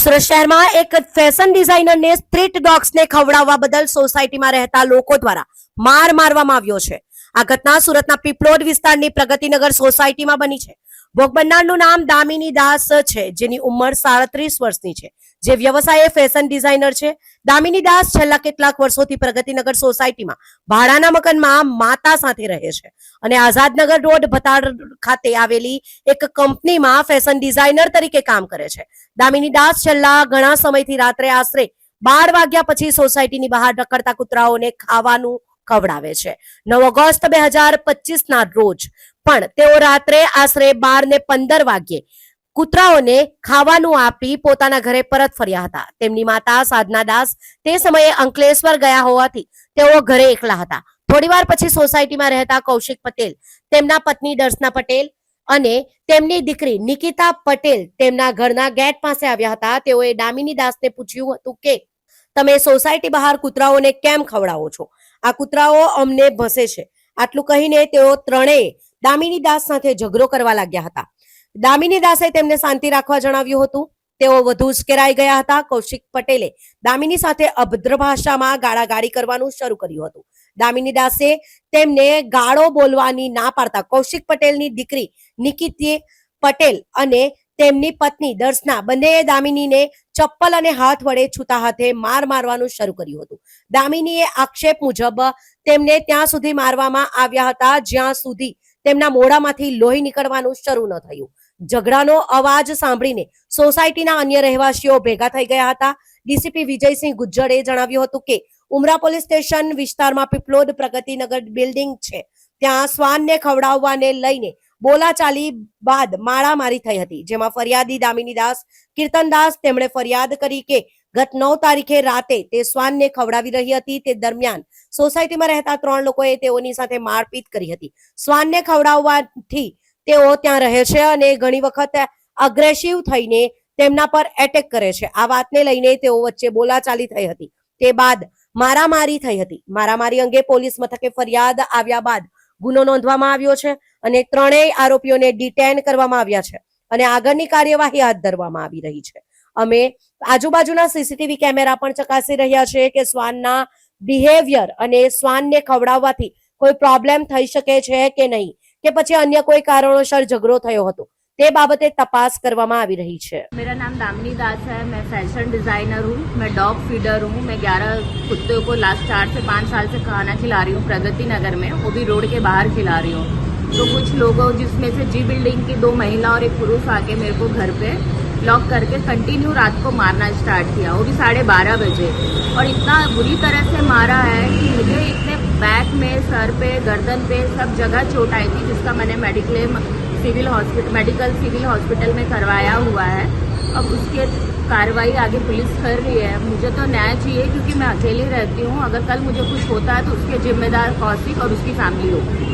સુરત શહેરમાં એક fashion ડિઝાઇનરને street ડોગ્સને ખવડાવવા બદલ સોસાયટીમાં રહેતા લોકો દ્વારા માર મારવામાં આવ્યો છે. આ ઘટના સુરતના પીપલોદ વિસ્તારની પ્રગતિનગર સોસાયટીમાં બની છે. ભોગ બનનારનું નામ દામિની દાસ છે, જેની ઉંમર 37 વર્ષની છે, જે વ્યવસાયે ફેશન ડિઝાઇનર છે. દામિની દાસ છેલ્લા કેટલાક વર્ષોથી પ્રગતિનગર સોસાયટીમાં ભાડાના મકાનમાં માતા સાથે રહે છે અને આઝાદનગર રોડ ભતાડ ખાતે આવેલી એક કંપનીમાં ફેશન ડિઝાઇનર તરીકે કામ કરે છે. દામિની દાસ છેલ્લા ઘણા સમયથી રાત્રે આશરે 12 વાગ્યા પછી સોસાયટીની બહાર રખડતા કૂતરાઓને ખાવાનું ખવડાવે છે. 9 ઓગસ્ટ 2025 ના રોજ પણ તેઓ રાત્રે આશરે 12:15 વાગ્યે કૂતરાઓને ખાવાનું આપી પોતાના ઘરે પરત ફર્યા હતા. તેમની માતા સાધના દાસ તે સમયે અંકલેશ્વર ગયા હોવાથી તેઓ ઘરે એકલા હતા. થોડીવાર પછી સોસાયટીમાં રહેતા કૌશિક પટેલ, તેમના પત્ની દર્શના પટેલ અને તેમની દીકરી નિકિતા પટેલ તેમના ઘરના ગેટ પાસે આવ્યા હતા. તેઓએ દામિની દાસને પૂછ્યું હતું કે તમે સોસાયટી બહાર કૂતરાઓને કેમ ખવડાવો છો? આ કૂતરાઓ અમને ભસે છે. આટલું કહીને તેઓ ત્રણેય દામિની દાસ સાથે ઝઘડો કરવા લાગ્યા હતા. દામિની દાસે તેમને શાંતિ રાખવા જણાવ્યું હતું. તેઓ વધુ ઉશ્કેરાઈ ગયા હતા. કૌશિક પટેલે દામિની સાથે અભદ્ર ભાષામાં ગાળાગાળી કરવાનું શરૂ કર્યું હતું. દામિની દાસે તેમને ગાળો બોલવાની ના પાડતા કૌશિક પટેલની દીકરી નિકિતા પટેલ અને તેમની પત્ની દર્શના બંનેએ દામિનીને ચપ્પલ અને હાથ વડે છૂતા હાથે મારવાનું શરૂ કર્યું હતું. દામિનીએ આક્ષેપ મુજબ તેમને ત્યાં સુધી મારવામાં આવ્યા હતા જ્યાં સુધી તેમના મોઢામાંથી લોહી નીકળવાનું શરૂ ન થયું. ઝઘડાનો અવાજ સાંભળીને સોસાયટીના અન્ય રહેવાસીઓ ભેગા થઈ ગયા હતા. ડીસીપી વિજયસિંહ ગુજ્જરે જણાવ્યું હતું કે ઉમરા પોલીસ સ્ટેશન વિસ્તારમાં પીપલોદ પ્રગતિનગર બિલ્ડિંગ છે, ત્યાં શ્વાનને ખવડાવવાને લઈને બોલાચાલી બાદ મારામારી થઈ હતી, જેમાં ફરિયાદી દામિની દાસ કીર્તનદાસ તેમણે ફરિયાદ કરી કે ગત 9 તારીખે રાતે તે શ્વાનને ખવડાવી રહી હતી. તે દરમિયાન સોસાયટીમાં રહેતા 3 લોકોએ તેઓની સાથે મારપીટ કરી હતી. શ્વાનને ખવડાવવાથી તેઓ ત્યાં રહે છે અને ઘણી વખત અગ્રેસિવ થઈને તેમના પર એટેક કરે છે. આ વાતને લઈને તેઓ વચ્ચે બોલાચાલી થઈ હતી. તે બાદ મારામારી થઈ હતી. મારામારી અંગે પોલીસ મથકે ફરિયાદ આવ્યા બાદ ગુનો નોંધવામાં આવ્યો છે અને ત્રણેય આરોપીઓને ડિટેન કરવામાં આવ્યા છે અને આગળની કાર્યવાહી હાથ ધરવામાં આવી રહી છે. અમે આજુબાજુના સીસીટીવી કેમેરા પણ ચકાસી રહ્યા છે કે શ્વાનના બિહેવિયર અને શ્વાનને ખવડાવવાથી કોઈ પ્રોબ્લેમ થઈ શકે છે કે નહીં, કે પછી અન્ય કોઈ કારણોસર ઝઘડો થયો હતો, તે બાબતે તપાસ કરવામાં આવી રહી છે. मेरा नाम दामिनी दास है, मैं फैशन डिज़ाइनर हूँ, मैं डॉग फीडर हूँ. मैं 11 कुत्तों को लास्ट 4 से 5 साल से खाना खिला रही हूँ प्रगति नगर में, वो भी रोड के बाहर खिला रही हूँ. तो कुछ लोगों जिसमें से जी बिल्डिंग की 2 महिला और 1 पुरुष आके मेरे को घर पे लॉक करके कंटिन्यू रात को मारना स्टार्ट किया, वो भी 12:30 बजे, और इतना बुरी तरह से मारा है कि मुझे इतने बैक में, सर पे, गर्दन पे सब जगह चोट आई थी, जिसका मैंने मेडिकल सिविल हॉस्पिटल में करवाया हुआ है. अब उसके कार्रवाई आगे पुलिस कर रही है. मुझे तो न्याय चाहिए क्योंकि मैं अकेली रहती हूँ. अगर कल मुझे कुछ होता है तो उसके जिम्मेदार कौशिक और उसकी फैमिली होगी.